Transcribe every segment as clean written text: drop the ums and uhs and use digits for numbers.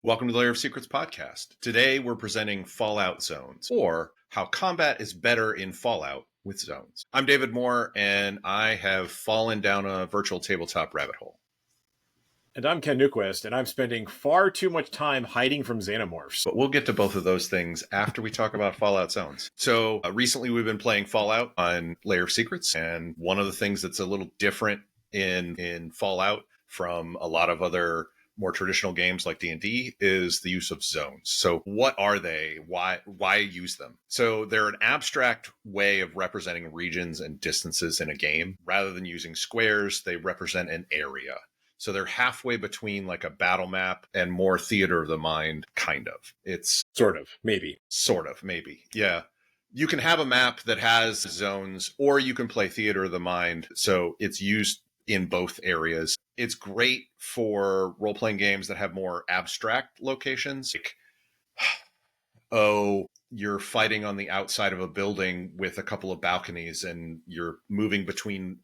Welcome to the Lair of Secrets podcast. Today we're presenting Fallout Zones, or how combat is better in Fallout with zones. I'm David Moore, and I have fallen down a virtual tabletop rabbit hole. And I'm Ken Newquist, and I'm spending far too much time hiding from xenomorphs. But we'll get to both of those things after we talk about Fallout Zones. So recently we've been playing Fallout on Lair of Secrets, and one of the things that's a little different in Fallout from a lot of other more traditional games like D&D is the use of zones. So what are they? Why use them? So they're an abstract way of representing regions and distances in a game. Rather than using squares, they represent an area. So they're halfway between like a battle map and more theater of the mind, kind of. It's Sort of, maybe. Yeah. You can have a map that has zones, or you can play theater of the mind. So it's used in both areas. It's great for role-playing games that have more abstract locations. Like, you're fighting on the outside of a building with a couple of balconies and you're moving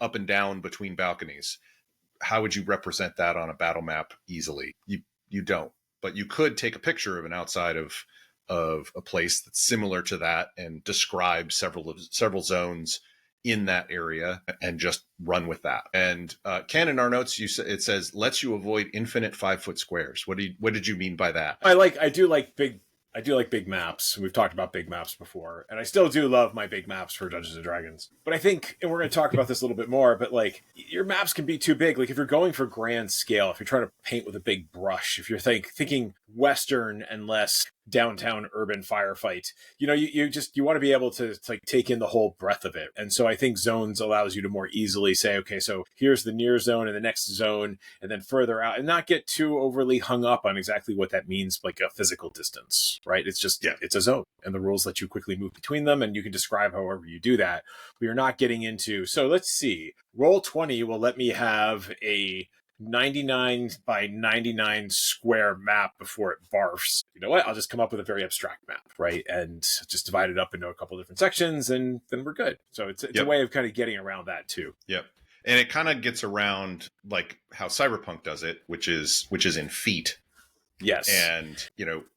up and down between balconies. How would you represent that on a battle map easily? You don't. But you could take a picture of an outside of a place that's similar to that and describe several zones in that area and just run with that. And Ken, in our notes, it says lets you avoid infinite 5-foot squares. What did you mean by that? I do like big maps. We've talked about big maps before, and I still do love my big maps for Dungeons and Dragons. But I think, and we're going to talk about this a little bit more, but like your maps can be too big. Like if you're going for grand scale, if you're trying to paint with a big brush, if you're thinking Western and less downtown urban firefight, you want to be able to like take in the whole breadth of it. And so I think zones allows you to more easily say, okay, so here's the near zone and the next zone, and then further out, and not get too overly hung up on exactly what that means, like a physical distance, right? It's just, it's a zone, and the rules let you quickly move between them, and you can describe however you do that. But you're not getting into, so let's see, Roll20 will let me have a 99 by 99 square map before it barfs. You know what? I'll just come up with a very abstract map, right? And just divide it up into a couple different sections, and then we're good. So it's a way of kind of getting around that too. Yep. And it kind of gets around like how Cyberpunk does it, which is in feet. Yes. And,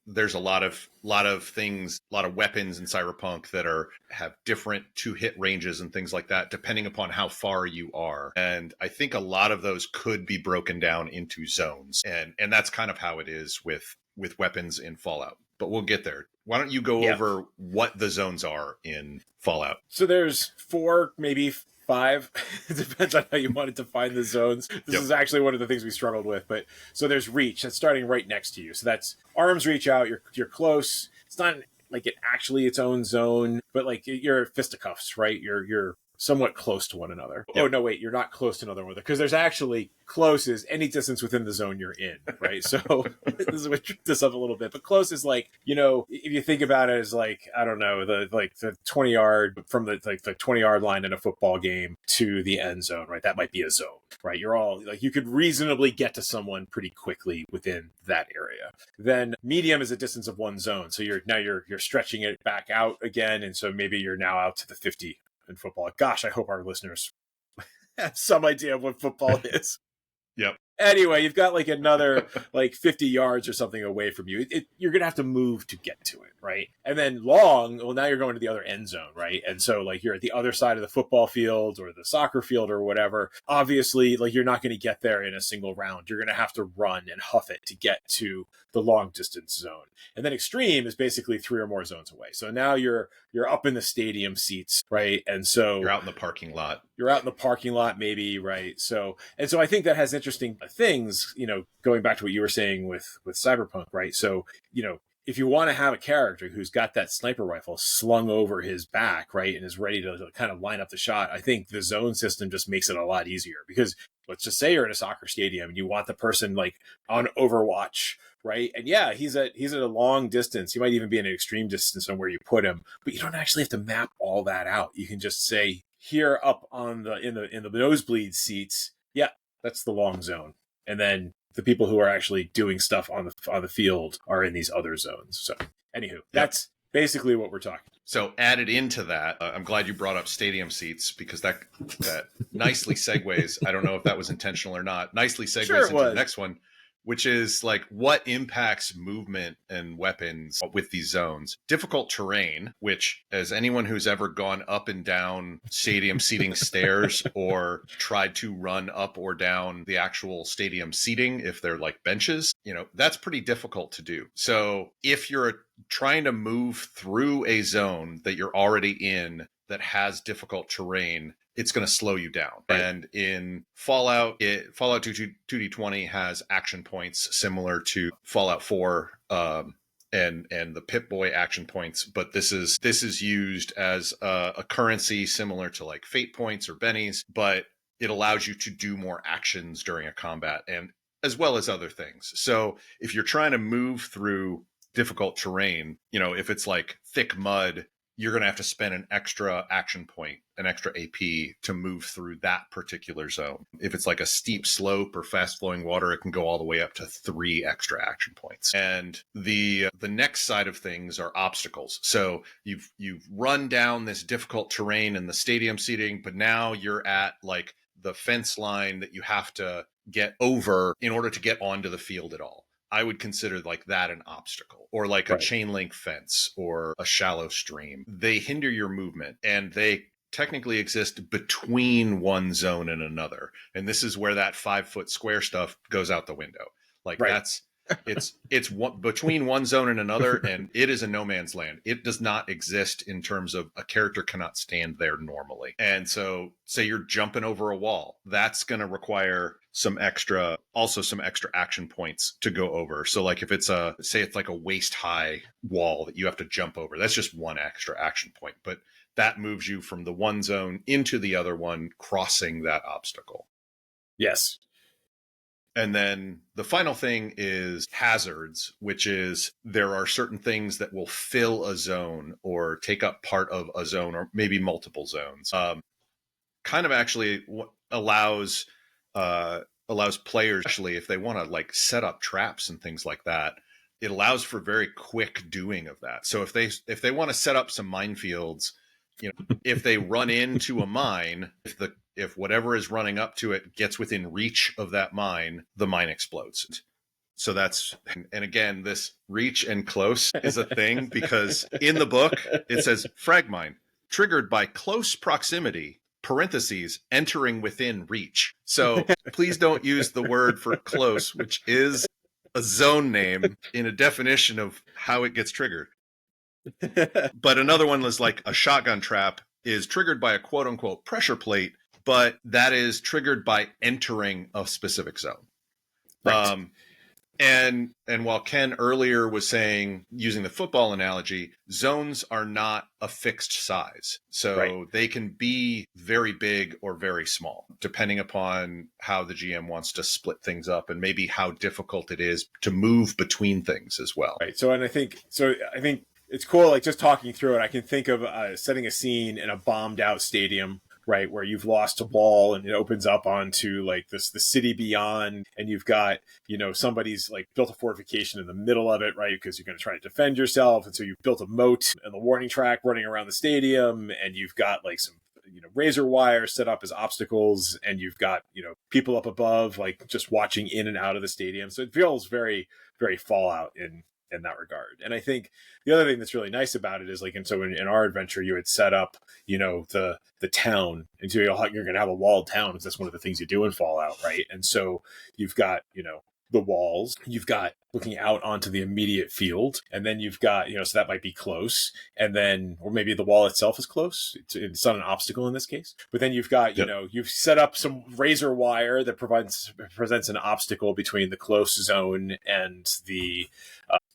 there's a lot of things, a lot of weapons in Cyberpunk that have different 2-hit ranges and things like that, depending upon how far you are. And I think a lot of those could be broken down into zones. And that's kind of how it is with weapons in Fallout. But we'll get there. Why don't you go over what the zones are in Fallout? So there's 4, maybe 5. It depends on how you wanted to find the zones. This is actually one of the things we struggled with. But so there's reach. That's starting right next to you. So that's arms reach out. You're close. It's not like its own zone, but like you're fisticuffs, right? You're somewhat close to one another. Yep. Oh, no, wait, you're not close to another one, because there's actually close is any distance within the zone you're in, right? So this is what tripped this up a little bit. But close is like, if you think about it as like, I don't know, the 20 yard from the 20 yard line in a football game to the end zone, right? That might be a zone, right? You're all like, you could reasonably get to someone pretty quickly within that area. Then medium is a distance of one zone. So you're stretching it back out again. And so maybe you're now out to the 50 in football. Gosh, I hope our listeners have some idea of what football is. Yep. Anyway, you've got like another like 50 yards or something away from you. You're going to have to move to get to it, right? And then long, well, now you're going to the other end zone, right? And so like you're at the other side of the football field or the soccer field or whatever. Obviously, like you're not going to get there in a single round. You're going to have to run and huff it to get to the long distance zone. And then extreme is basically 3 or more zones away. So now you're up in the stadium seats, right? And so you're out in the parking lot. Maybe, right? So I think that has interesting things, going back to what you were saying with Cyberpunk, right? So, if you want to have a character who's got that sniper rifle slung over his back, right, and is ready to kind of line up the shot, I think the zone system just makes it a lot easier, because let's just say you're in a soccer stadium and you want the person like on Overwatch, right? And yeah, he's at a long distance. He might even be in an extreme distance on where you put him, but you don't actually have to map all that out. You can just say here up on in the nosebleed seats, yeah, that's the long zone. And then the people who are actually doing stuff on the field are in these other zones. So anywho, that's basically what we're talking. So added into that, I'm glad you brought up stadium seats, because that nicely segues. I don't know if that was intentional or not. Nicely segues into the next one, which is like what impacts movement and weapons with these zones. Difficult terrain, which, as anyone who's ever gone up and down stadium seating stairs or tried to run up or down the actual stadium seating, if they're like benches, that's pretty difficult to do. So if you're trying to move through a zone that you're already in that has difficult terrain, it's going to slow you down. Right. And in Fallout, Fallout 2D20 has action points similar to Fallout 4 and the Pip-Boy action points, but this is used as a currency similar to like fate points or bennies, but it allows you to do more actions during a combat, and as well as other things. So if you're trying to move through difficult terrain, if it's like thick mud, you're going to have to spend an extra action point, an extra AP to move through that particular zone. If it's like a steep slope or fast flowing water, it can go all the way up to 3 extra action points. And the next side of things are obstacles. So you've run down this difficult terrain in the stadium seating, but now you're at like the fence line that you have to get over in order to get onto the field at all. I would consider like that an obstacle, or like a chain link fence or a shallow stream. They hinder your movement, and they technically exist between one zone and another. And this is where that 5-foot square stuff goes out the window. Like it's between one zone and another, and it is a no man's land. It does not exist in terms of a character cannot stand there normally. And so say you're jumping over a wall, that's going to require some extra action points to go over. So like if it's like a waist high wall that you have to jump over, that's just one extra action point, but that moves you from the one zone into the other one, crossing that obstacle. Yes. And then the final thing is hazards, which is there are certain things that will fill a zone or take up part of a zone or maybe multiple zones. Kind of actually allows players, actually, if they want to like set up traps and things like that, it allows for very quick doing of that. So if they want to set up some minefields, if they run into a mine, if whatever is running up to it gets within reach of that mine, the mine explodes. So that's, and again, this reach and close is a thing because in the book, it says frag mine triggered by close proximity, parentheses, entering within reach. So please don't use the word for close, which is a zone name in a definition of how it gets triggered. But another one was like a shotgun trap is triggered by a quote unquote pressure plate, but that is triggered by entering a specific zone. Right. And while Ken earlier was saying, using the football analogy, zones are not a fixed size. So they can be very big or very small, depending upon how the GM wants to split things up and maybe how difficult it is to move between things as well. Right. So I think it's cool, like just talking through it, I can think of setting a scene in a bombed out stadium, right, where you've lost a ball and it opens up onto like the city beyond, and you've got, somebody's like built a fortification in the middle of it, right, because you're going to try to defend yourself. And so you've built a moat and the warning track running around the stadium, and you've got like some razor wire set up as obstacles, and you've got people up above like just watching in and out of the stadium. So it feels very, very Fallout in that regard. And I think the other thing that's really nice about it is like, and so in our adventure, you had set up, the town, and so you're going to have a walled town, because that's one of the things you do in Fallout, right? And so you've got, the walls, you've got looking out onto the immediate field, and then you've got, so that might be close, and then, or maybe the wall itself is close. It's not an obstacle in this case, but then you've got, you've set up some razor wire that presents an obstacle between the close zone and the,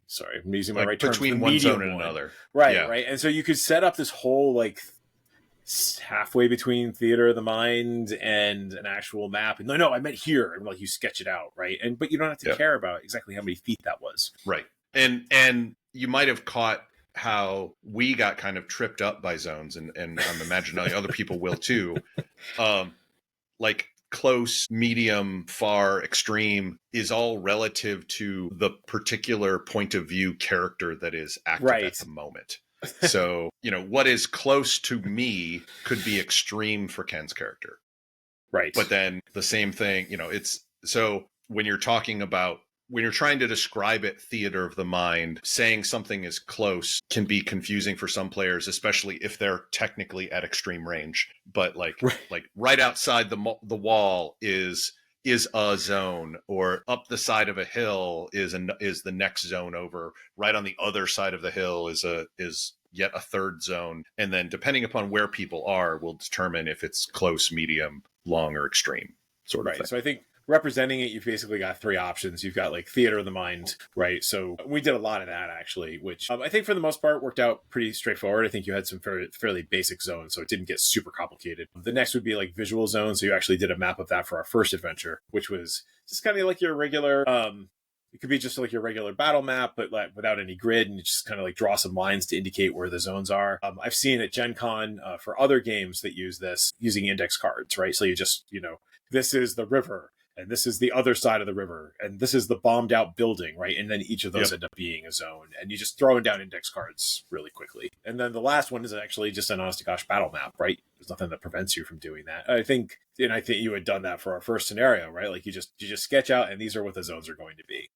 sorry, I'm using my right term. Between one zone and another. Right, yeah. Right. And so you could set up this whole like halfway between theater of the mind and an actual map. And no, I meant here. And like you sketch it out, right? But you don't have to care about exactly how many feet that was. Right. And you might have caught how we got kind of tripped up by zones, and I'm imagining other people will too. Like close, medium, far, extreme is all relative to the particular point of view character that is active at the moment. So, what is close to me could be extreme for Ken's character. Right. But then the same thing, it's so when you're talking about when you're trying to describe it, theater of the mind, saying something is close can be confusing for some players, especially if they're technically at extreme range. But like right outside the wall is a zone, or up the side of a hill is the next zone over. Right on the other side of the hill is yet a third zone, and then depending upon where people are, will determine if it's close, medium, long, or extreme sort of thing. So I think representing it, you've basically got three options. You've got like theater of the mind, right? So we did a lot of that actually, which I think for the most part worked out pretty straightforward. I think you had some fairly basic zones, so it didn't get super complicated. The next would be like visual zones. So you actually did a map of that for our first adventure, which was just kind of like your regular, it could be just like your regular battle map, but like without any grid, and you just kind of like draw some lines to indicate where the zones are. I've seen at Gen Con for other games that use this using index cards, right? So you just, this is the river, and this is the other side of the river, and this is the bombed out building, right? And then each of those end up being a zone, and you just throwing down index cards really quickly. And then the last one is actually just an honest to gosh battle map, right? There's nothing that prevents you from doing that. I think you had done that for our first scenario, right? Like you just sketch out, and these are what the zones are going to be.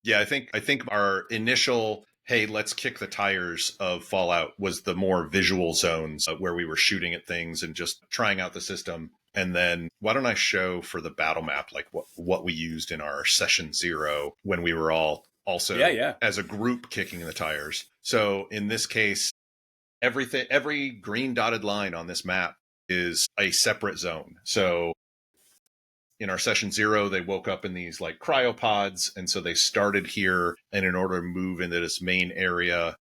Yeah, I think our initial, hey, let's kick the tires of Fallout was the more visual zones where we were shooting at things and just trying out the system. And then why don't I show for the battle map, like what we used in our session 0 when we were all also as a group kicking the tires. So in this case, every green dotted line on this map is a separate zone. So in our session 0, they woke up in these like cryopods. And so they started here. And in order to move into this main area,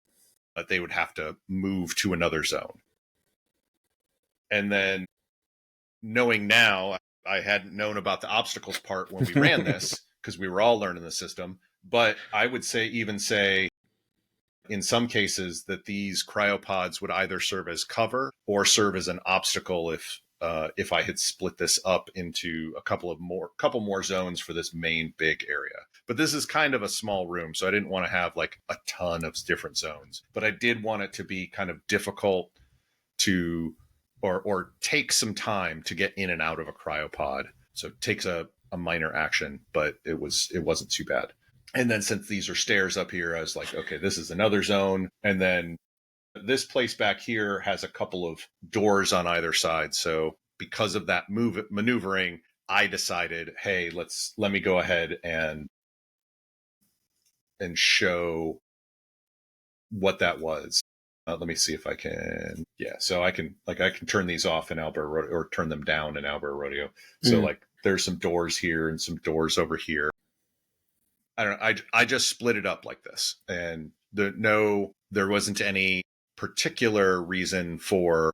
they would have to move to another zone. And then knowing now, I hadn't known about the obstacles part when we ran this because we were all learning the system. But I would say in some cases that these cryopods would either serve as cover or serve as an obstacle if I had split this up into a couple more zones for this main big area. But this is kind of a small room, so I didn't want to have like a ton of different zones. But I did want it to be kind of difficult to or take some time to get in and out of a cryopod. So it takes a minor action, but it wasn't too bad. And then since these are stairs up here, I was like, okay, this is another zone. And then this place back here has a couple of doors on either side. So because of that maneuvering, I decided, hey, let me go ahead and show what that was. Let me see if I can. Yeah, so I can turn these off in Albert Rodeo or turn them down in Albert Rodeo. So like there's some doors here and some doors over here. I don't know. I just split it up like this, and there wasn't any particular reason for,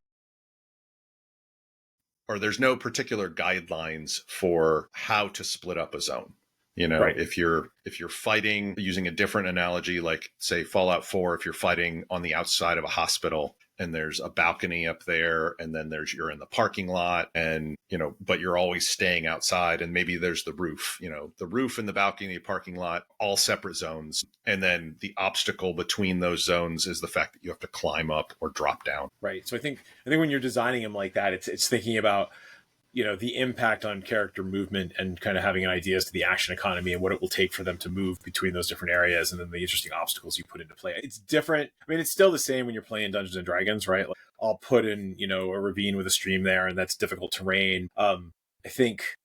or there's no particular guidelines for how to split up a zone. Right. If you're fighting, using a different analogy, like say Fallout 4, if you're fighting on the outside of a hospital and there's a balcony up there, and then you're in the parking lot, and but you're always staying outside, and maybe there's the roof, the roof and the balcony, parking lot, all separate zones, and then the obstacle between those zones is the fact that you have to climb up or drop down. Right. So I think when you're designing them like that, it's thinking about the impact on character movement and kind of having an idea as to the action economy and what it will take for them to move between those different areas, and then the interesting obstacles you put into play. It's different. I mean, it's still the same when you're playing Dungeons and Dragons, right? Like, I'll put in, a ravine with a stream there, and that's difficult terrain. I think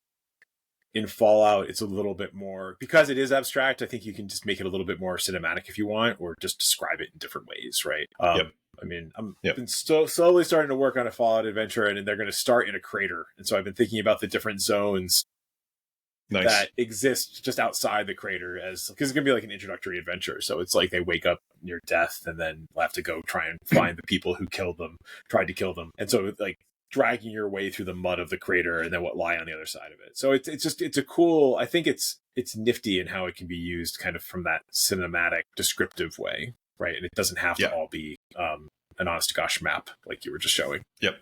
in Fallout, it's a little bit more, because it is abstract, I think you can just make it a little bit more cinematic if you want, or just describe it in different ways, right? Yep. I mean, been slowly starting to work on a Fallout adventure, and they're going to start in a crater. And so I've been thinking about the different zones that exist just outside the crater, because it's going to be like an introductory adventure. So it's like they wake up near death, and then we'll have to go try and find the people who tried to kill them. And so like dragging your way through the mud of the crater, and then what lie on the other side of it. So it's a cool, I think it's nifty in how it can be used kind of from that cinematic descriptive way. Right. And it doesn't have to all be an honest to gosh map like you were just showing. Yep.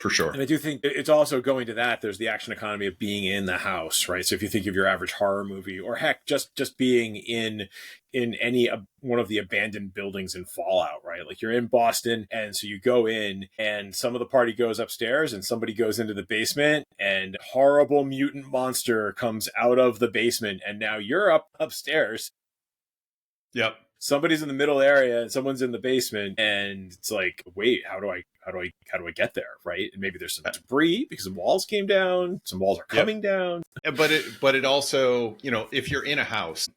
For sure. And I do think it's also going to that. There's the action economy of being in the house, right? So if you think of your average horror movie, or heck, just being in any one of the abandoned buildings in Fallout, right? Like you're in Boston, and so you go in, and some of the party goes upstairs, and somebody goes into the basement, and horrible mutant monster comes out of the basement, and now you're upstairs. Yep. Somebody's in the middle area and someone's in the basement, and it's like, wait, how do I get there, right? And maybe there's some debris because some walls came down, some walls are coming down. But it also, if you're in a house,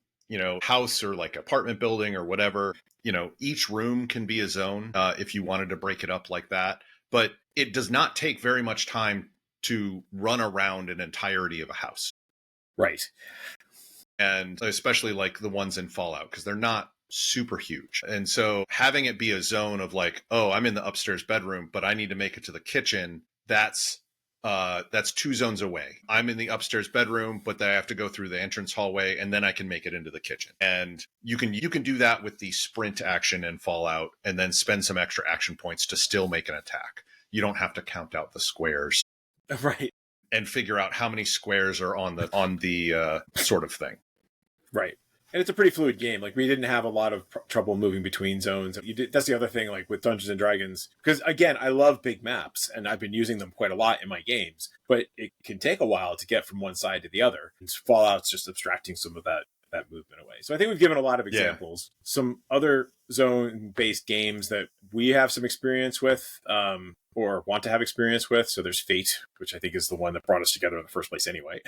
house or like apartment building or whatever, each room can be a zone if you wanted to break it up like that. But it does not take very much time to run around an entirety of a house. Right. And especially like the ones in Fallout, because they're not super huge. And so having it be a zone of like, oh, I'm in the upstairs bedroom, but I need to make it to the kitchen. That's 2 zones away. I'm in the upstairs bedroom, but then I have to go through the entrance hallway, and then I can make it into the kitchen. And you can do that with the sprint action in Fallout, and then spend some extra action points to still make an attack. You don't have to count out the squares. Right. And figure out how many squares are on the sort of thing. Right. And it's a pretty fluid game. Like, we didn't have a lot of trouble moving between zones. That's the other thing, like with Dungeons and Dragons, because again, I love big maps and I've been using them quite a lot in my games, but it can take a while to get from one side to the other. And Fallout's just abstracting some of that movement away. So I think we've given a lot of examples. Yeah. Some other zone-based games that we have some experience with, or want to have experience with. So there's Fate, which I think is the one that brought us together in the first place anyway.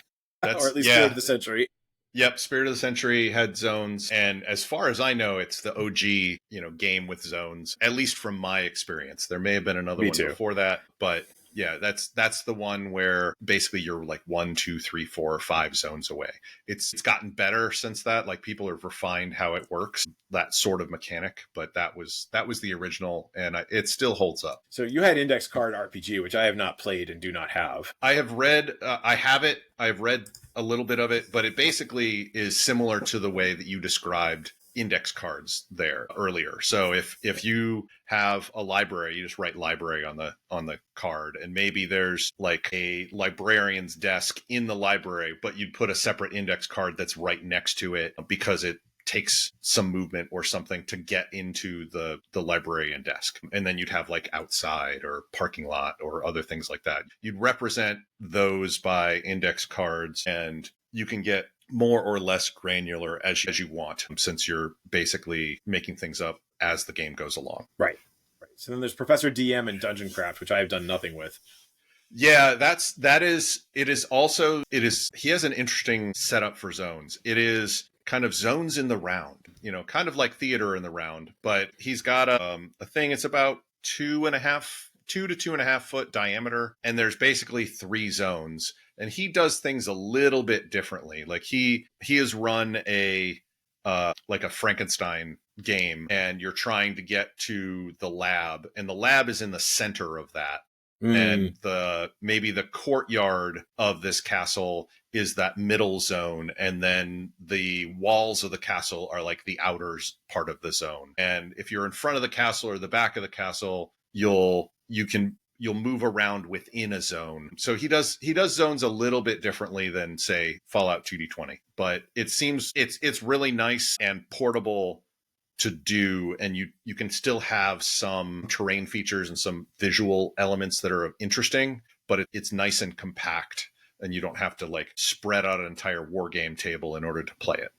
Or at least Spirit of the Century. Yep, Spirit of the Century had zones, and as far as I know, it's the OG, game with zones, at least from my experience. There may have been another one before that, but yeah, that's the one where basically you're like 1, 2, 3, 4, or 5 zones away. It's gotten better since that. Like, people have refined how it works, that sort of mechanic, but that was the original, and it still holds up. So you had Index Card RPG, which I have not played and do not have. I have read. I have it. I've read a little bit of it, but it basically is similar to the way that you described index cards there earlier. So if you have a library, you just write library on the card, and maybe there's like a librarian's desk in the library, but you'd put a separate index card that's right next to it because it takes some movement or something to get into the librarian desk. And then you'd have like outside or parking lot or other things like that. You'd represent those by index cards, and you can get more or less granular as you want, since you're basically making things up as the game goes along. Right. So then there's Professor DM and Dungeon Craft, which I have done nothing with. Yeah, he has an interesting setup for zones. It is kind of zones in the round, kind of like theater in the round, but he's got a thing. It's about 2 to 2.5 foot diameter, and there's basically 3 zones, and he does things a little bit differently. Like he has run a Frankenstein game, and you're trying to get to the lab, and the lab is in the center of that. And maybe the courtyard of this castle is that middle zone, and then the walls of the castle are like the outer part of the zone. And if you're in front of the castle or the back of the castle, you'll move around within a zone. So he does zones a little bit differently than, say, Fallout 2D20, but it seems it's really nice and portable to do, and you can still have some terrain features and some visual elements that are interesting, but it's nice and compact, and you don't have to like spread out an entire war game table in order to play it.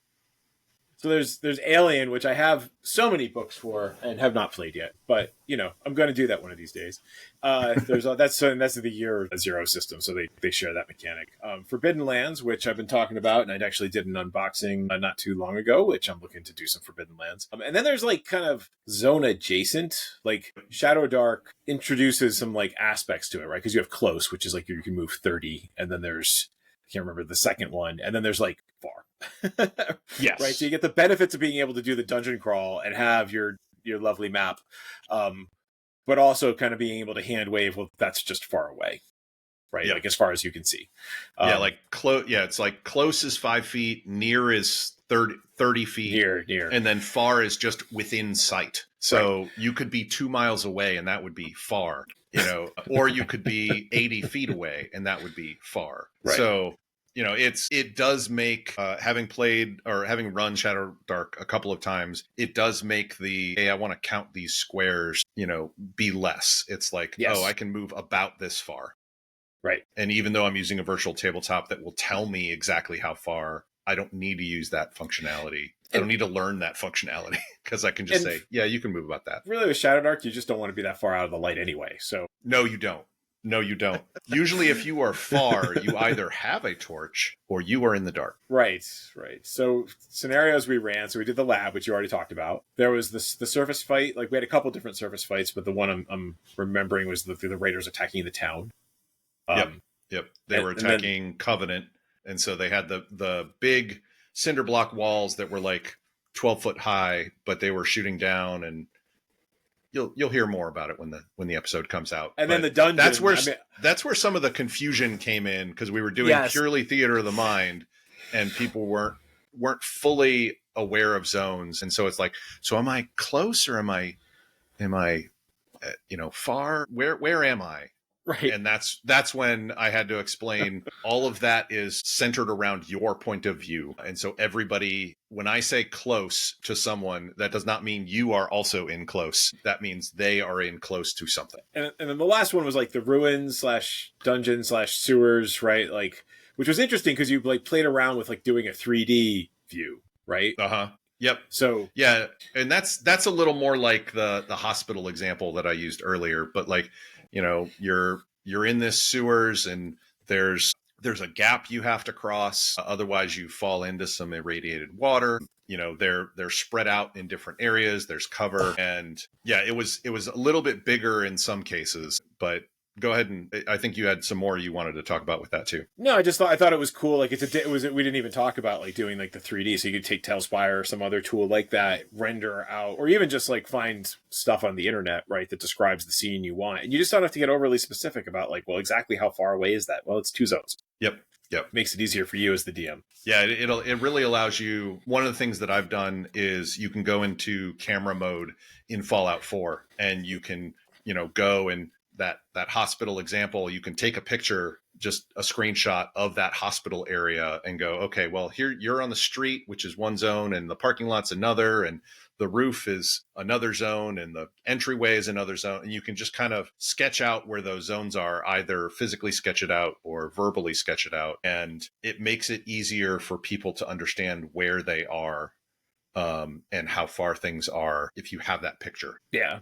So there's Alien, which I have so many books for and have not played yet, but I'm going to do that one of these days. That's the Year Zero system, so they share that mechanic. Forbidden Lands, which I've been talking about, and I actually did an unboxing not too long ago, which I'm looking to do some Forbidden Lands. And then there's like kind of zone adjacent, like Shadowdark introduces some like aspects to it, right? Because you have Close, which is like you can move 30, and then there's, I can't remember the second one, and then there's like Far. Yes. Right. So you get the benefits of being able to do the dungeon crawl and have your lovely map, but also kind of being able to hand wave. Well, that's just far away, right? Yeah. Like as far as you can see. It's like Close is 5 feet, near is 30 feet, near, and then Far is just within sight. So you could be 2 miles away and that would be far, or you could be 80 feet away and that would be far. Right. So, it does make, having played or having run Shadowdark a couple of times, it does make hey, I want to count these squares, be less. It's like, oh, I can move about this far. Right. And even though I'm using a virtual tabletop that will tell me exactly how far, I don't need to use that functionality. I don't need to learn that functionality because I can just say, yeah, you can move about that. Really, with Shadowdark, you just don't want to be that far out of the light anyway. So no, you don't. Usually, if you are far, you either have a torch or you are in the dark. Right. So scenarios we ran. So we did the lab, which you already talked about. There was the surface fight. Like we had a couple different surface fights, but the one I'm remembering was the Raiders attacking the town. Yep. They were attacking Covenant. And so they had the big cinder block walls that were like 12 foot high, but they were shooting down, and you'll hear more about it when the episode comes out. And then the dungeon. That's where some of the confusion came in, because we were doing purely theater of the mind, and people weren't fully aware of zones. And so it's like, so am I close or am I far? Where am I? Right. And that's when I had to explain all of that is centered around your point of view. And so everybody, when I say close to someone, that does not mean you are also in close. That means they are in close to something. And then the last one was like the ruins / dungeon / sewers, right? Like, which was interesting because you like played around with like doing a 3D view, right? Yep. So yeah, and that's a little more like the hospital example that I used earlier, but like, you're in this sewers and there's a gap you have to cross. Otherwise you fall into some irradiated water. They're spread out in different areas. There's cover. And yeah, it was a little bit bigger in some cases, but go ahead, and I think you had some more you wanted to talk about with that too. No, I thought it was cool. Like we didn't even talk about like doing like the 3D. So you could take Tailspire or some other tool like that, render out, or even just like find stuff on the internet, right, that describes the scene you want. And you just don't have to get overly specific about like, well, exactly how far away is that? Well, it's 2 zones. Yep. Makes it easier for you as the DM. Yeah, it really allows you. One of the things that I've done is you can go into camera mode in Fallout 4, and you can, go and that hospital example, you can take a picture, just a screenshot of that hospital area, and go, okay, well, here you're on the street, which is one zone, and the parking lot's another, and the roof is another zone, and the entryway is another zone. And you can just kind of sketch out where those zones are, either physically sketch it out or verbally sketch it out. And it makes it easier for people to understand where they are, and how far things are if you have that picture. Yeah.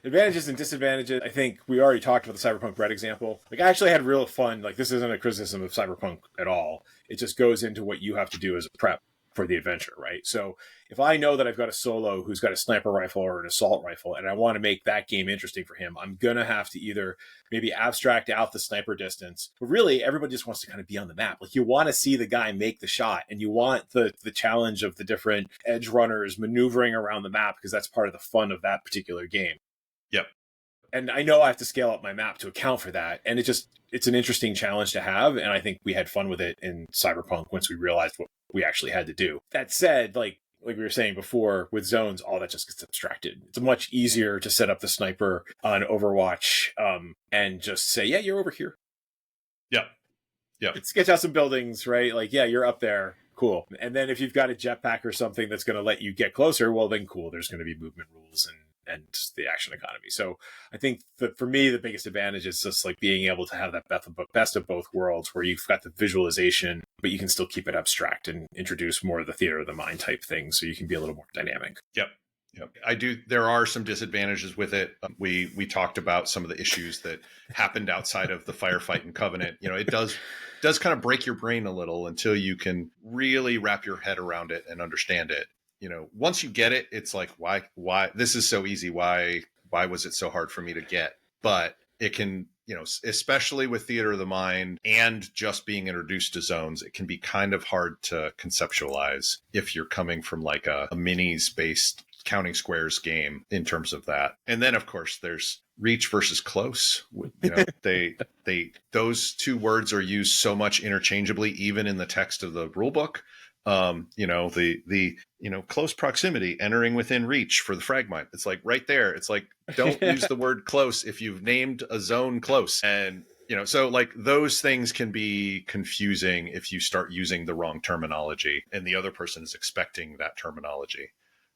Advantages and disadvantages. I think we already talked about the Cyberpunk Red example. Like, I actually had real fun. Like, this isn't a criticism of Cyberpunk at all. It just goes into what you have to do as a prep for the adventure, right? So if I know that I've got a solo who's got a sniper rifle or an assault rifle, and I want to make that game interesting for him, I'm going to have to either maybe abstract out the sniper distance, but really everybody just wants to kind of be on the map. Like, you want to see the guy make the shot, and you want the challenge of the different edge runners maneuvering around the map, because that's part of the fun of that particular game. Yep. And I know I have to scale up my map to account for that. And it's an interesting challenge to have. And I think we had fun with it in Cyberpunk once we realized what we actually had to do. That said, like we were saying before, with zones, all that just gets abstracted. It's much easier to set up the sniper on Overwatch and just say, yeah, you're over here. Yep. Sketch out some buildings, right? Like, yeah, you're up there. Cool. And then if you've got a jetpack or something that's going to let you get closer, well, then cool. There's going to be movement rules and the action economy. So I think that for me, the biggest advantage is just like being able to have that best of both worlds, where you've got the visualization, but you can still keep it abstract and introduce more of the theater of the mind type thing, so you can be a little more dynamic. Yep. There are some disadvantages with it. We talked about some of the issues that happened outside of the firefight in Covenant. It does kind of break your brain a little until you can really wrap your head around it and understand it. Once you get it, it's like, why this is so easy. Why was it so hard for me to get? But it can, especially with theater of the mind and just being introduced to zones, it can be kind of hard to conceptualize if you're coming from like a minis based counting squares game in terms of that. And then of course there's reach versus close. Those two words are used so much interchangeably, even in the text of the rule book. You know, the you know, close proximity, entering within reach for the fragmite. It's like right there. It's like, don't use the word close if you've named a zone close. And you know, so like those things can be confusing if you start using the wrong terminology and the other person is expecting that terminology.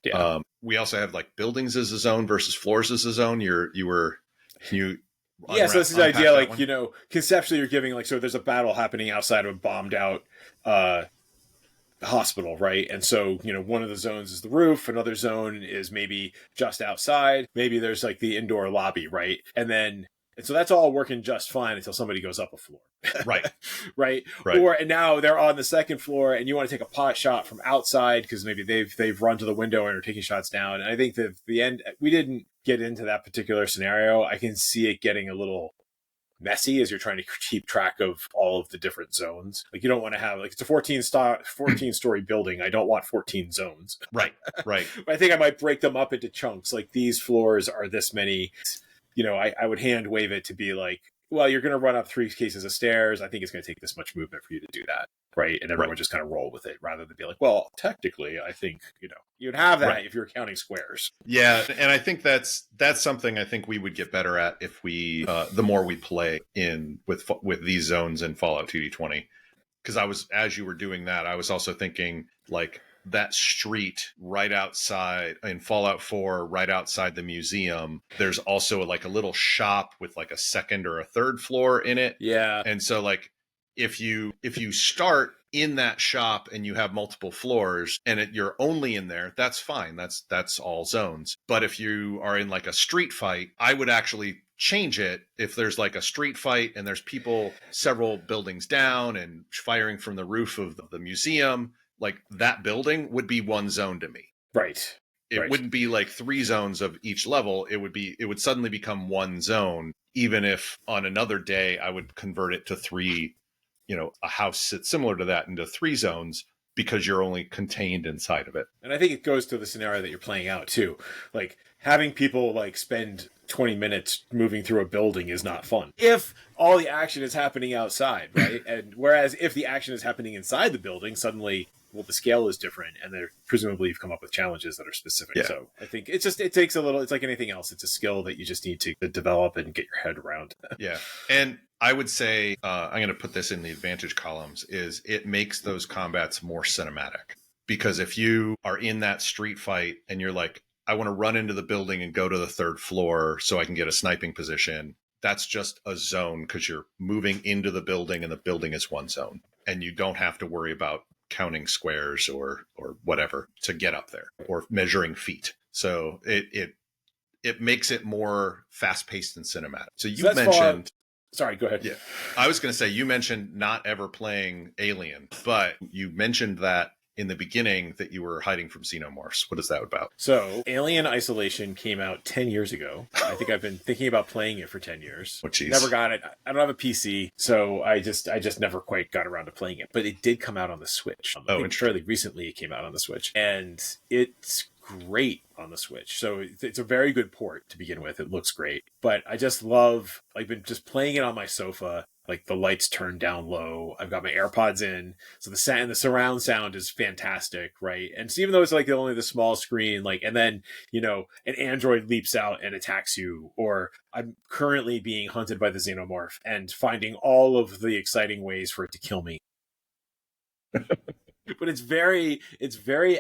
Yeah. We also have like buildings as a zone versus floors as a zone. Can you Yeah, so this is the unpack idea, that like, one? you know, conceptually you're giving, like, so there's a battle happening outside of a bombed out hospital, right? And so, you know, one of the zones is the roof, another zone is maybe just outside, maybe there's like the indoor lobby, right? And so that's all working just fine until somebody goes up a floor. Right. Right. Right. And now they're on the second floor and you want to take a pot shot from outside because maybe they've run to the window and are taking shots down. And I think that the end, we didn't get into that particular scenario. I can see it getting a little messy as you're trying to keep track of all of the different zones. Like, you don't want to have, like, it's a 14 story building. I don't want 14 zones. Right. Right. But I think I might break them up into chunks. Like, these floors are this many. You know, I would hand wave it to be like, well, you're going to run up 3 cases of stairs. I think it's going to take this much movement for you to do that. Right. And everyone just kind of roll with it rather than be like, well, technically, I think, you know, you'd have that if you're counting squares. Yeah. And I think that's something I think we would get better at if we, the more we play in with these zones in Fallout 2D20. Because as you were doing that, I was also thinking like, that street right outside in Fallout 4, right outside the museum, there's also like a little shop with like a second or a third floor in it. Yeah. And so like if you start in that shop and you have multiple floors and you're only in there, that's fine. That's all zones. But if you are in like a street fight, I would actually change it if there's like a street fight and there's people several buildings down and firing from the roof of the museum. Like, that building would be one zone to me. Right. It wouldn't be like 3 zones of each level. It would suddenly become one zone, even if on another day I would convert it to 3, you know, a house that's similar to that into 3 zones because you're only contained inside of it. And I think it goes to the scenario that you're playing out too. Like, having people like spend 20 minutes moving through a building is not fun if all the action is happening outside, right? And whereas if the action is happening inside the building, suddenly, well, the scale is different, and they're presumably you've come up with challenges that are specific. Yeah. So I think it takes a little. It's like anything else; it's a skill that you just need to develop and get your head around. Yeah, and I would say I'm going to put this in the advantage columns. Is it makes those combats more cinematic? Because if you are in that street fight and you're like, I want to run into the building and go to the 3rd floor so I can get a sniping position. That's just a zone because you're moving into the building and the building is one zone, and you don't have to worry about counting squares or whatever to get up there or measuring feet. So it makes it more fast paced and cinematic. So you mentioned, sorry, go ahead. Yeah. I was going to say, you mentioned not ever playing Alien, but you mentioned that in the beginning that you were hiding from xenomorphs. What is that about? So Alien Isolation came out 10 years ago. I think I've been thinking about playing it for 10 years. Oh, geez. Never got it. I don't have a PC, so I just never quite got around to playing it. But it did come out on the Switch. I think fairly recently it came out on the Switch. And it's great on the Switch. So it's a very good port to begin with. It looks great. But I just love, I've been just playing it on my sofa. Like, the lights turned down low. I've got my AirPods in. So the surround sound is fantastic, right? And so even though it's like only the small screen, like, and then, you know, an android leaps out and attacks you, or I'm currently being hunted by the xenomorph and finding all of the exciting ways for it to kill me. But it's very it's very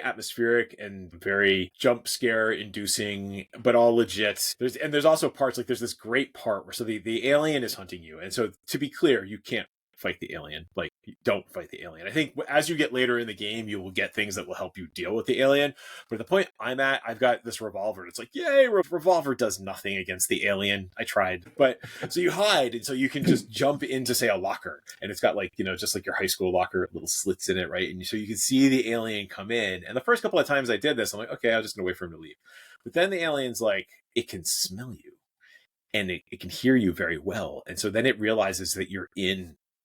atmospheric and very jump scare inducing, but all legit. There's also parts, like, there's this great part where the alien is hunting you. And so, to be clear, you can't fight the alien. Like, you don't fight the alien. I think as you get later in the game, you will get things that will help you deal with the alien. But at the point I'm at, I've got this revolver. And it's like, yay, revolver does nothing against the alien. I tried. But so you hide, and so you can just jump into, say, a locker. And it's got, like, you know, just like your high school locker, little slits in it, right? And so you can see the alien come in. And the first couple of times I did this, I'm like, okay, I'm just going to wait for him to leave. But then the alien's like, it can smell you. And it can hear you very well. And so then it realizes that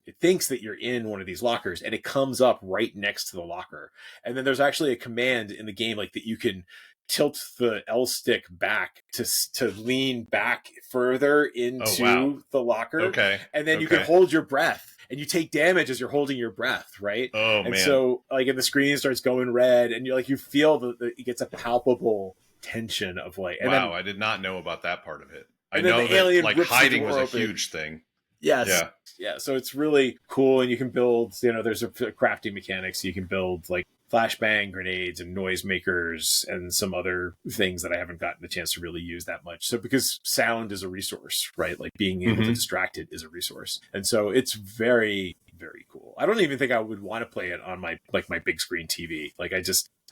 it thinks that you're in one of these lockers, and it comes up right next to the locker. And then there's actually a command in the game, like, that you can tilt the L stick back to lean back further into the locker. Okay. And then you can hold your breath, and you take damage as you're holding your breath, right? Oh, and man. so like, and the screen starts going red, and you feel it gets a palpable tension of like, and wow, then, I did not know about that part of it. I and then know the alien that like rips the hiding door was a open. huge thing. Yes. Yeah. So it's really cool. And you can build, there's a crafting mechanics. You can build like flashbang grenades and noisemakers and some other things that I haven't gotten the chance to really use that much. So because sound is a resource, right? Like being able to distract it is a resource. And so it's very, very cool. I don't even think I would want to play it on my big screen TV. Like I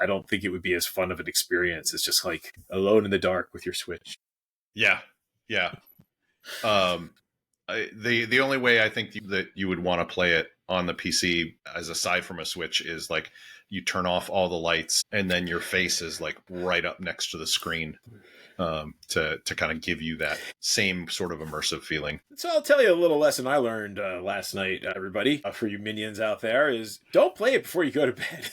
don't think it would be as fun of an experience as just like alone in the dark with your Switch. Yeah. Yeah. The only way I think that you would want to play it on the PC, as aside from a Switch, is like you turn off all the lights and then your face is like right up next to the screen, to kind of give you that same sort of immersive feeling. So I'll tell you a little lesson I learned last night, everybody, for you minions out there, is don't play it before you go to bed.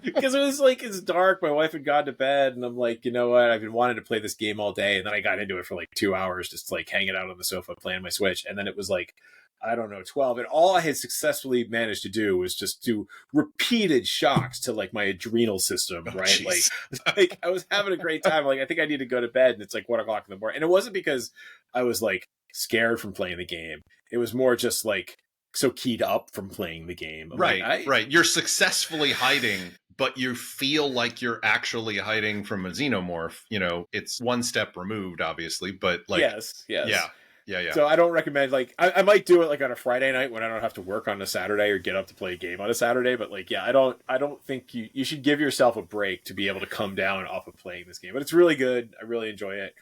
Because it was like, it's dark, my wife had gone to bed, and I'm like, you know what, I've been wanting to play this game all day, and then I got into it for like 2 hours, just like hanging out on the sofa playing my Switch, and then it was like, I don't know, 12. And all I had successfully managed to do was just do repeated shocks to like my adrenal system, right? Like I was having a great time. Like, I think I need to go to bed, and it's like 1 o'clock in the morning. And it wasn't because I was like scared from playing the game. It was more just like so keyed up from playing the game. Right. You're successfully hiding, but you feel like you're actually hiding from a xenomorph. It's one step removed, obviously, but like, yes. Yeah. So I don't recommend, like, I might do it like on a Friday night when I don't have to work on a Saturday or get up to play a game on a Saturday. But like, yeah, I don't think you should give yourself a break to be able to come down off of playing this game. But it's really good. I really enjoy it.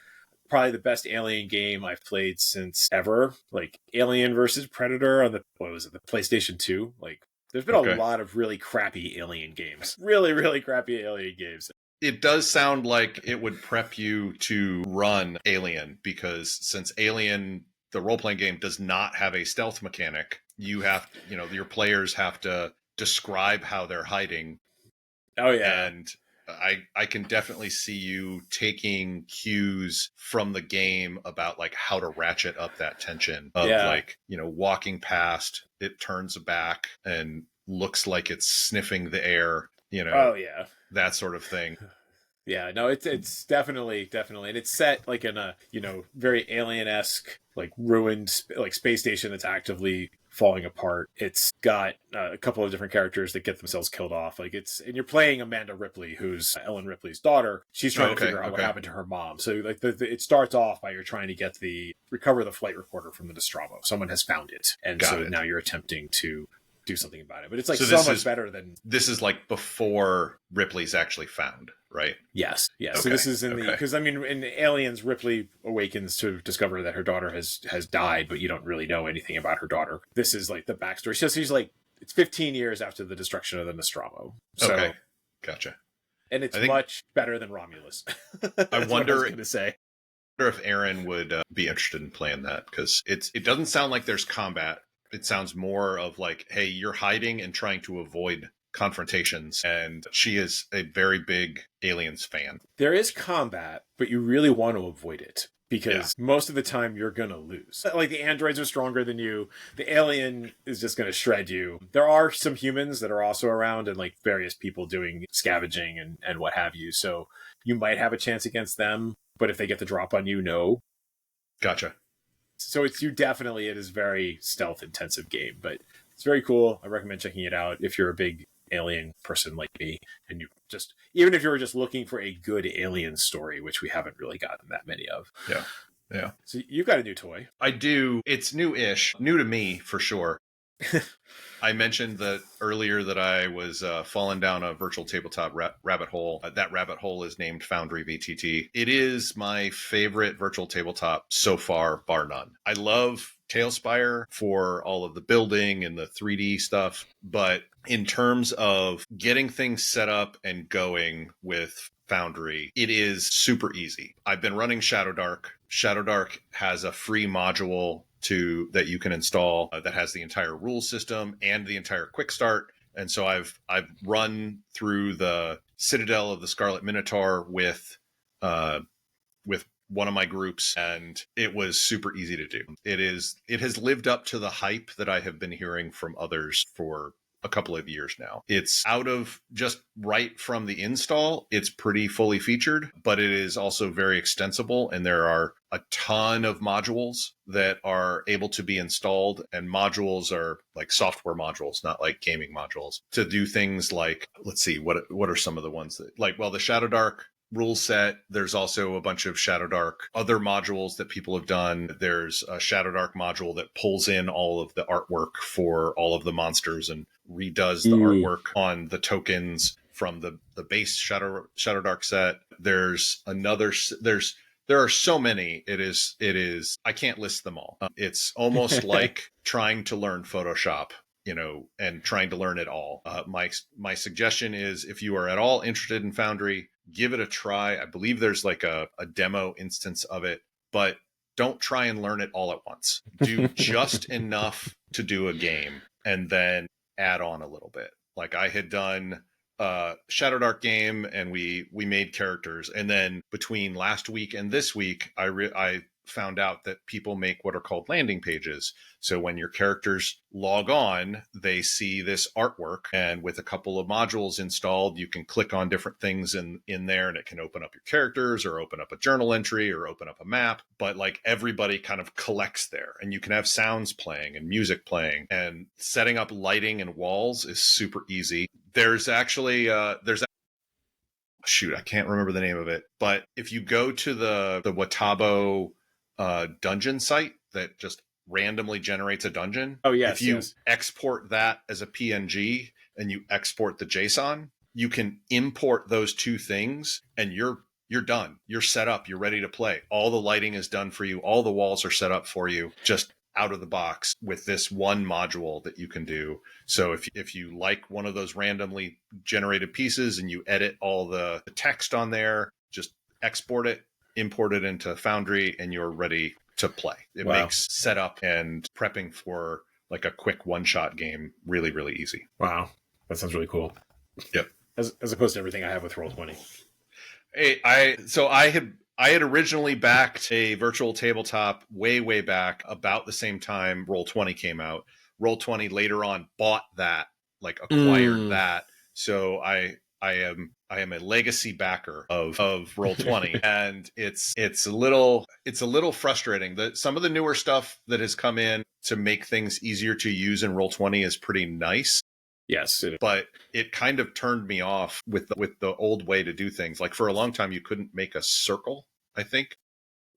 Probably the best Alien game I've played since ever. Like Alien versus Predator on the PlayStation 2. Like, there's been a lot of really crappy Alien games. Really, really crappy Alien games. It does sound like it would prep you to run Alien, because since Alien, the role-playing game, does not have a stealth mechanic, you have, your players have to describe how they're hiding. Oh, yeah. And I can definitely see you taking cues from the game about like how to ratchet up that tension of like, walking past, it turns back and looks like it's sniffing the air, Oh, yeah. That sort of thing. Yeah, no, it's definitely, and it's set like in a, very alien-esque, like ruined, like space station that's actively falling apart. It's got a couple of different characters that get themselves killed off. Like and you're playing Amanda Ripley, who's Ellen Ripley's daughter. She's trying to figure out what happened to her mom. So like it starts off by you're trying to recover the flight recorder from the Nostromo. Someone has found it, and now you're attempting to do something about it. But it's like so much better than... This is like before Ripley's actually found, right? Yes. Okay. So this is because I mean, in Aliens, Ripley awakens to discover that her daughter has died, but you don't really know anything about her daughter. This is like the backstory. So she's like, it's 15 years after the destruction of the Nostromo. So, gotcha. And it's much better than Romulus. I wonder going to say. If Aaron would be interested in playing that, because it doesn't sound like there's combat. It sounds more of like, hey, you're hiding and trying to avoid confrontations, and she is a very big Aliens fan. There is combat, but you really want to avoid it, because most of the time you're going to lose. Like, the androids are stronger than you. The alien is just going to shred you. There are some humans that are also around, and like various people doing scavenging and what have you. So you might have a chance against them, but if they get the drop on you, no. Gotcha. So it is very stealth intensive game, but it's very cool. I recommend checking it out if you're a big Alien person like me, and even if you're just looking for a good Alien story, which we haven't really gotten that many of. Yeah. So you've got a new toy. I do. It's new-ish. New to me, for sure. I mentioned that earlier that I was falling down a virtual tabletop rabbit hole. That rabbit hole is named Foundry VTT. It is my favorite virtual tabletop so far, bar none. I love Tailspire for all of the building and the 3D stuff, but in terms of getting things set up and going with Foundry, it is super easy. I've been running Shadowdark. Shadowdark has a free module that you can install that has the entire rule system and the entire quick start. And so I've run through the Citadel of the Scarlet Minotaur with one of my groups, and it was super easy to do. It has lived up to the hype that I have been hearing from others for a couple of years now. It's out of just right from the install. It's pretty fully featured, but it is also very extensible, and there are a ton of modules that are able to be installed, and modules are like software modules, not like gaming modules, to do things like, let's see, what are some of the ones that, like, well, the Shadowdark rule set. There's also a bunch of Shadowdark other modules that people have done. There's a Shadowdark module that pulls in all of the artwork for all of the monsters and redoes the artwork on the tokens from the base Shadowdark set. There's another, there are so many. It is, I can't list them all. It's almost like trying to learn Photoshop, and trying to learn it all. My suggestion is, if you are at all interested in Foundry, give it a try. I believe there's like a demo instance of it, but don't try and learn it all at once. Do just enough to do a game and then add on a little bit. Like I had done a Shadowdark game and we made characters. And then between last week and this week, I found out that people make what are called landing pages. So when your characters log on, they see this artwork, and with a couple of modules installed, you can click on different things in there, and it can open up your characters or open up a journal entry or open up a map. But like everybody kind of collects there, and you can have sounds playing and music playing, and setting up lighting and walls is super easy. There's actually, shoot, I can't remember the name of it, but if you go to the Watabo dungeon site that just randomly generates a dungeon. Oh, yes. If you export that as a PNG and you export the JSON, you can import those two things and you're done. You're set up. You're ready to play. All the lighting is done for you. All the walls are set up for you, just out of the box with this one module that you can do. So if you like one of those randomly generated pieces and you edit all the text on there, just export it, import it into Foundry, and you're ready to play. It makes setup and prepping for like a quick one-shot game really, really easy. Wow. That sounds really cool. Yep. As opposed to everything I have with Roll20. I had originally backed a virtual tabletop way back about the same time Roll20 came out. Roll20 later on bought that, like acquired that. So I am a legacy backer of Roll20, and it's a little frustrating that some of the newer stuff that has come in to make things easier to use in Roll20 is pretty nice. Yes, but it kind of turned me off with the old way to do things. Like for a long time, you couldn't make a circle, I think.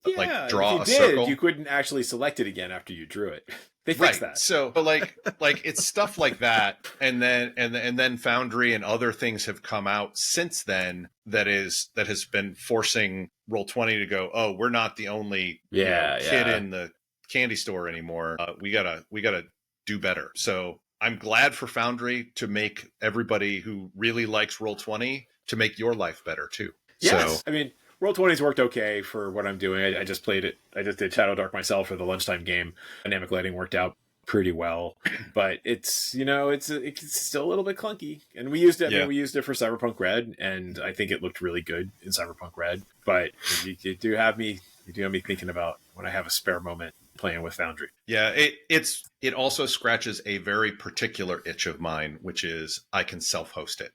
Yeah, like draw if you a circle. You couldn't actually select it again after you drew it. They fixed that. So, but like it's stuff like that, and then Foundry and other things have come out since then that has been forcing Roll20 to go, oh, we're not the only kid in the candy store anymore. We gotta do better. So I'm glad for Foundry to make everybody who really likes Roll20 to make your life better too. Yes, So, I mean, Roll20's worked okay for what I'm doing. I just played it. I just did Shadowdark myself for the lunchtime game. Dynamic lighting worked out pretty well, but it's still a little bit clunky. And we used it. Yeah. We used it for Cyberpunk Red, and I think it looked really good in Cyberpunk Red. But you do have me thinking about when I have a spare moment playing with Foundry. Yeah, it also scratches a very particular itch of mine, which is I can self-host it.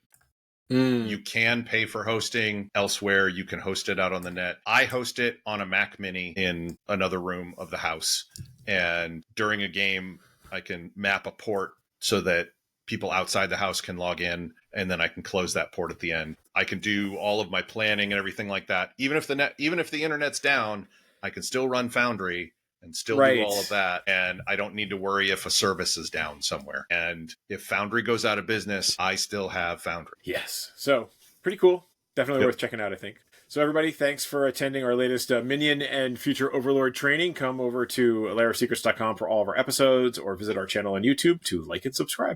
You can pay for hosting elsewhere. You can host it out on the net. I host it on a Mac Mini in another room of the house. And during a game, I can map a port so that people outside the house can log in, and then I can close that port at the end. I can do all of my planning and everything like that. Even if the internet's down, I can still run Foundry and still do all of that. And I don't need to worry if a service is down somewhere. And if Foundry goes out of business, I still have Foundry. Yes. So pretty cool. Definitely worth checking out, I think. So everybody, thanks for attending our latest Minion and Future Overlord training. Come over to lairofsecrets.com for all of our episodes, or visit our channel on YouTube to like and subscribe.